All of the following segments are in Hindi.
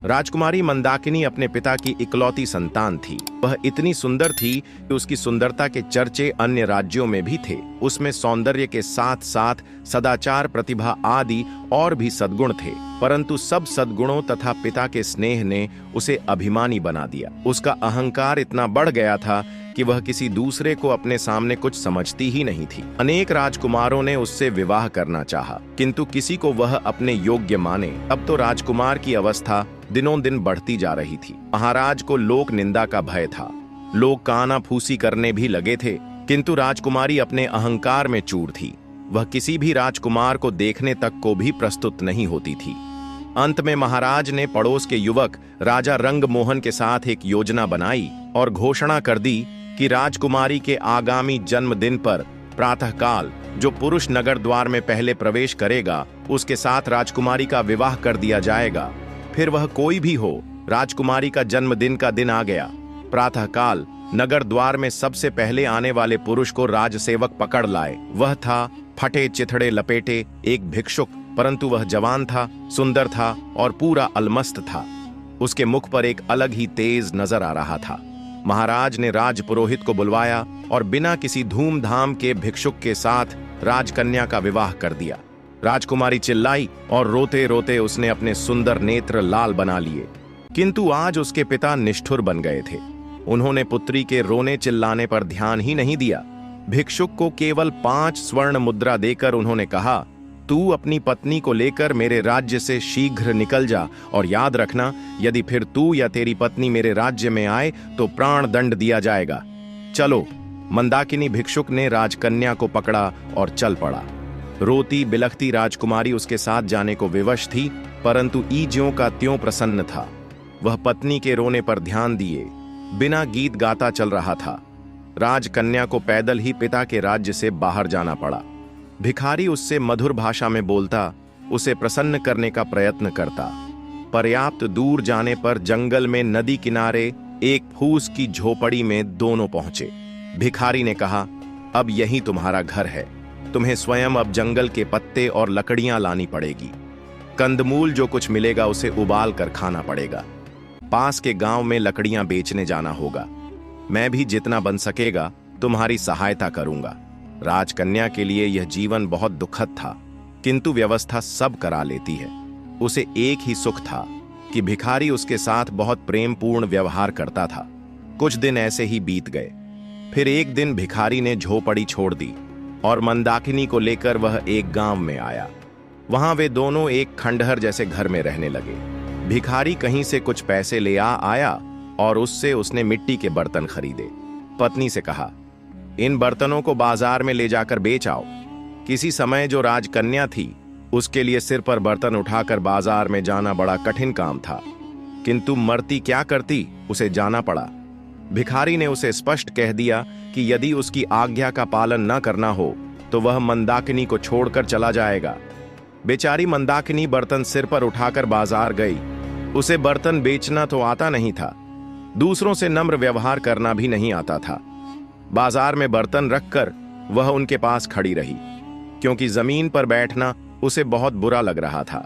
राजकुमारी मंदाकिनी अपने पिता की इकलौती संतान थी। वह इतनी सुंदर थी कि उसकी सुंदरता के चर्चे अन्य राज्यों में भी थे। उसमें सौंदर्य के साथ साथ सदाचार, प्रतिभा आदि और भी सद्गुण थे, परंतु सब सद्गुणों तथा पिता के स्नेह ने उसे अभिमानी बना दिया। उसका अहंकार इतना बढ़ गया था कि वह किसी दूसरे को अपने सामने कुछ समझती ही नहीं थी। अनेक राजकुमारों ने उससे विवाह करना चाहा, किंतु किसी को वह अपने योग्य माने। अब तो राजकुमार की अवस्था दिनों दिन बढ़ती जा रही थी। महाराज को लोक निंदा का भय था। लोग काना फूसी करने भी लगे थे, किंतु राजकुमारी अपने अहंकार में चूर थी। वह किसी भी राजकुमार को देखने तक को भी प्रस्तुत नहीं होती थी। अंत में महाराज ने पड़ोस के युवक राजा रंगमोहन के साथ एक योजना बनाई और घोषणा कर दी कि राजकुमारी के आगामी जन्मदिन पर प्रातःकाल जो पुरुष नगर द्वार में पहले प्रवेश करेगा, उसके साथ राजकुमारी का विवाह कर दिया जाएगा। फिर वह कोई भी हो, राजकुमारी का जन्मदिन का दिन आ गया। प्रातःकाल नगर द्वार में सबसे पहले आने वाले पुरुष को राजसेवक पकड़ लाए। वह था फटे चिथड़े लपेटे एक भिक्षुक, परंतु वह जवान था, सुंदर था और पूरा अलमस्त था। उसके मुख पर एक अलग ही तेज नजर आ रहा था। महाराज ने राजपुरोहित को बुलवाया और बिना किसी धूमधाम के भिक्षुक के साथ राजकन्या का विवाह कर दिया। राजकुमारी चिल्लाई और रोते रोते उसने अपने सुंदर नेत्र लाल बना लिए। किंतु आज उसके पिता निष्ठुर बन गए थे। उन्होंने पुत्री के रोने चिल्लाने पर ध्यान ही नहीं दिया। भिक्षुक को केवल 5 स्वर्ण मुद्रा देकर उन्होंने कहा, तू अपनी पत्नी को लेकर मेरे राज्य से शीघ्र निकल जा, और याद रखना, यदि फिर तू या तेरी पत्नी मेरे राज्य में आए तो प्राण दंड दिया जाएगा। चलो। मंदाकिनी भिक्षुक ने राजकन्या को पकड़ा और चल पड़ा। रोती बिलखती राजकुमारी उसके साथ जाने को विवश थी, परंतु ज्यों का त्यों प्रसन्न था। वह पत्नी के रोने पर ध्यान दिए बिना गीत गाता चल रहा था। राजकन्या को पैदल ही पिता के राज्य से बाहर जाना पड़ा। भिखारी उससे मधुर भाषा में बोलता, उसे प्रसन्न करने का प्रयत्न करता। पर्याप्त दूर जाने पर जंगल में नदी किनारे एक फूस की झोपड़ी में दोनों पहुंचे। भिखारी ने कहा, अब यही तुम्हारा घर है। तुम्हें स्वयं अब जंगल के पत्ते और लकड़ियां लानी पड़ेगी। कंदमूल जो कुछ मिलेगा उसे उबाल कर खाना पड़ेगा। पास के गांव में लकड़ियां बेचने जाना होगा। मैं भी जितना बन सकेगा तुम्हारी सहायता करूंगा। राजकन्या के लिए यह जीवन बहुत दुखद था, किंतु व्यवस्था सब करा लेती है। उसे एक ही सुख था कि भिखारी उसके साथ बहुत प्रेमपूर्ण व्यवहार करता था। कुछ दिन ऐसे ही बीत गए। फिर एक दिन भिखारी ने झोपड़ी छोड़ दी और मंदाकिनी को लेकर वह एक गांव में आया। वहां वे दोनों एक खंडहर जैसे घर में रहने लगे। भिखारी कहीं से कुछ पैसे ले आया और उससे उसने मिट्टी के बर्तन खरीदे। पत्नी से कहा, इन बर्तनों को बाजार में ले जाकर बेच आओ। किसी समय जो राजकन्या थी उसके लिए सिर पर बर्तन उठाकर बाजार में जाना बड़ा कठिन काम था, किंतु मरती क्या करती, उसे जाना पड़ा। भिखारी ने उसे स्पष्ट कह दिया कि यदि उसकी आज्ञा का पालन न करना हो तो वह मंदाकिनी को छोड़कर चला जाएगा। बेचारी मंदाकिनी बर्तन सिर पर उठाकर बाजार गई। उसे बर्तन बेचना तो आता नहीं था, दूसरों से नम्र व्यवहार करना भी नहीं आता था। बाजार में बर्तन रखकर वह उनके पास खड़ी रही, क्योंकि जमीन पर बैठना उसे बहुत बुरा लग रहा था।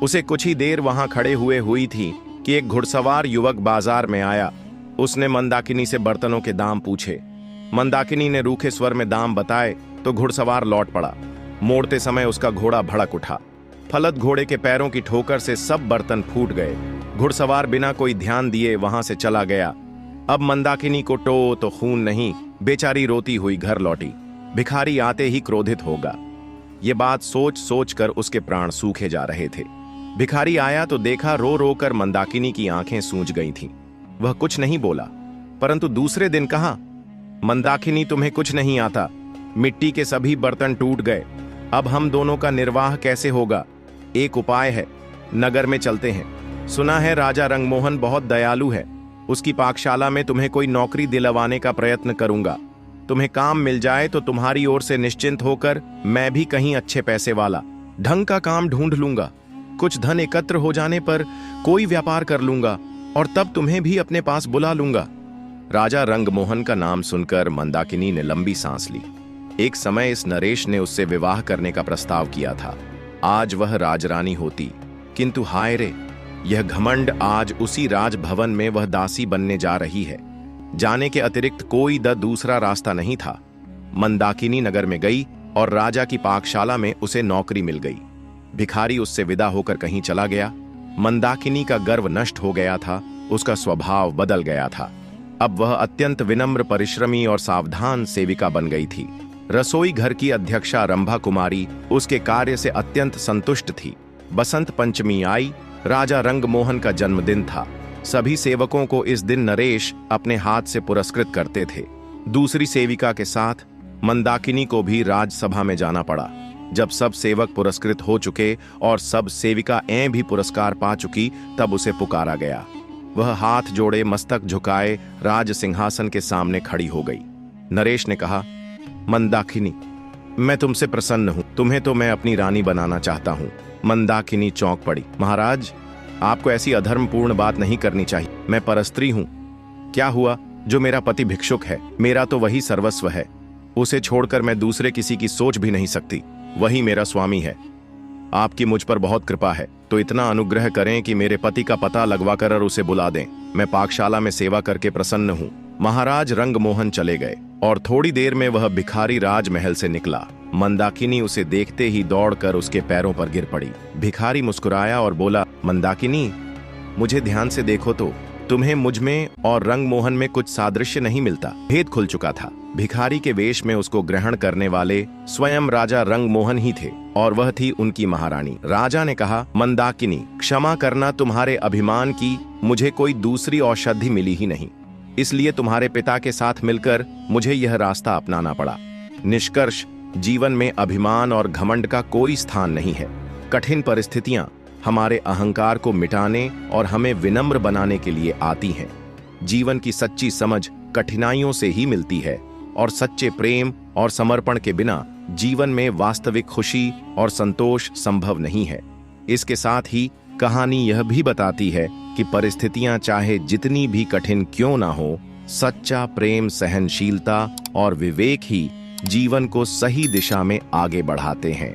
उसे कुछ ही देर वहां खड़े हुई थी कि एक घुड़सवार युवक बाजार में आया। उसने मंदाकिनी से बर्तनों के दाम पूछे। मंदाकिनी ने रूखे स्वर में दाम बताए तो घुड़सवार लौट पड़ा। मोड़ते समय उसका घोड़ा भड़क उठा। फलत घोड़े के पैरों की ठोकर से सब बर्तन फूट गए। घुड़सवार बिना कोई ध्यान दिए वहां से चला गया। अब मंदाकिनी को तो खून नहीं, बेचारी रोती हुई घर लौटी। भिखारी आते ही क्रोधित होगा। ये बात सोच सोच कर उसके प्राण सूखे जा रहे थे। भिखारी आया तो देखा रो रो कर मंदाकिनी की आंखें सूज गई थीं। वह कुछ नहीं बोला, परंतु दूसरे दिन कहा, मंदाकिनी तुम्हें कुछ नहीं आता, मिट्टी के सभी बर्तन टूट गए, अब हम दोनों का निर्वाह कैसे होगा? एक उपाय है, नगर में चलते हैं। सुना है राजा रंगमोहन बहुत दयालु है, उसकी पाकशाला में तुम्हें कोई नौकरी दिलवाने का प्रयत्न करूंगा। तुम्हें काम मिल जाए तो तुम्हारी ओर से निश्चिंत होकर मैं भी कहीं अच्छे पैसे वाला ढंग का काम ढूंढ लूंगा। कुछ धन एकत्र हो जाने पर कोई व्यापार कर लूंगा और तब तुम्हें भी अपने पास बुला लूंगा। राजा रंगमोहन का नाम सुनकर मंदाकिनी ने लंबी सांस ली। एक समय इस नरेश ने उससे विवाह करने का प्रस्ताव किया था। आज वह राजरानी होती, किंतु हाय रे, यह घमंड आज उसी राजभवन में वह दासी बनने जा रही है। जाने के अतिरिक्त कोई दूसरा रास्ता नहीं था। मंदाकिनी नगर में गई और राजा की पाकशाला में उसे नौकरी मिल गई। भिखारी उससे विदा होकर कहीं चला गया। मंदाकिनी का गर्व नष्ट हो गया था, उसका स्वभाव बदल गया था। अब वह अत्यंत विनम्र, परिश्रमी और सावधान सेविका बन गई थी। रसोई घर की अध्यक्षा रंभा कुमारी उसके कार्य से अत्यंत संतुष्ट थी। बसंत पंचमी आई। राजा रंगमोहन का जन्मदिन था। सभी सेवकों को इस दिन नरेश अपने हाथ से पुरस्कृत करते थे। दूसरी सेविका के साथ मंदाकिनी को भी राजसभा में जाना पड़ा। जब सब सेवक पुरस्कृत हो चुके और सब सेविकाएं भी पुरस्कार पा चुकी, तब उसे पुकारा गया। वह हाथ जोड़े, मस्तक झुकाए राज सिंहासन के सामने खड़ी हो गई। नरेश ने कहा, मंदाकिनी, मैं तुमसे प्रसन्न हूं। तुम्हें तो मैं अपनी रानी बनाना चाहता हूं। मंदाकिनी चौंक पड़ी। महाराज, आपको ऐसी अधर्मपूर्ण बात नहीं करनी चाहिए। मैं परस्त्री हूं। क्या हुआ? जो मेरा पति भिक्षुक है, मेरा तो वही सर्वस्व है। उसे छोड़कर मैं दूसरे किसी की सोच भी नहीं सकती। वही मेरा स्वामी है। आपकी मुझ पर बहुत कृपा है, तो इतना अनुग्रह करें कि मेरे पति का पता लगवाकर और उसे बुला दें। मैं पाकशाला में सेवा करके प्रसन्न हूं। महाराज रंगमोहन चले गए और थोड़ी देर में वह भिखारी राजमहल से निकला। मंदाकिनी उसे देखते ही दौड़कर उसके पैरों पर गिर पड़ी। भिखारी मुस्कुराया और बोला, मंदाकिनी, मुझे ध्यान से देखो तो तुम्हें मुझ में और रंगमोहन में कुछ सादृश्य नहीं मिलता। भेद खुल चुका था। भिखारी के वेश में उसको ग्रहण करने वाले स्वयं राजा रंगमोहन ही थे और वह थी उनकी महारानी। राजा ने कहा, मंदाकिनी, क्षमा करना, तुम्हारे अभिमान की मुझे कोई दूसरी औषधि मिली ही नहीं, इसलिए तुम्हारे पिता के साथ मिलकर मुझे यह रास्ता अपनाना पड़ा। निष्कर्ष, जीवन में अभिमान और घमंड का कोई स्थान नहीं है। कठिन परिस्थितियां हमारे अहंकार को मिटाने और हमें विनम्र बनाने के लिए आती हैं। जीवन की सच्ची समझ कठिनाइयों से ही मिलती है और सच्चे प्रेम और समर्पण के बिना जीवन में वास्तविक खुशी और संतोष संभव नहीं है। इसके साथ ही कहानी यह भी बताती है कि परिस्थितियां चाहे जितनी भी कठिन क्यों ना हो, सच्चा प्रेम, सहनशीलता और विवेक ही जीवन को सही दिशा में आगे बढ़ाते हैं।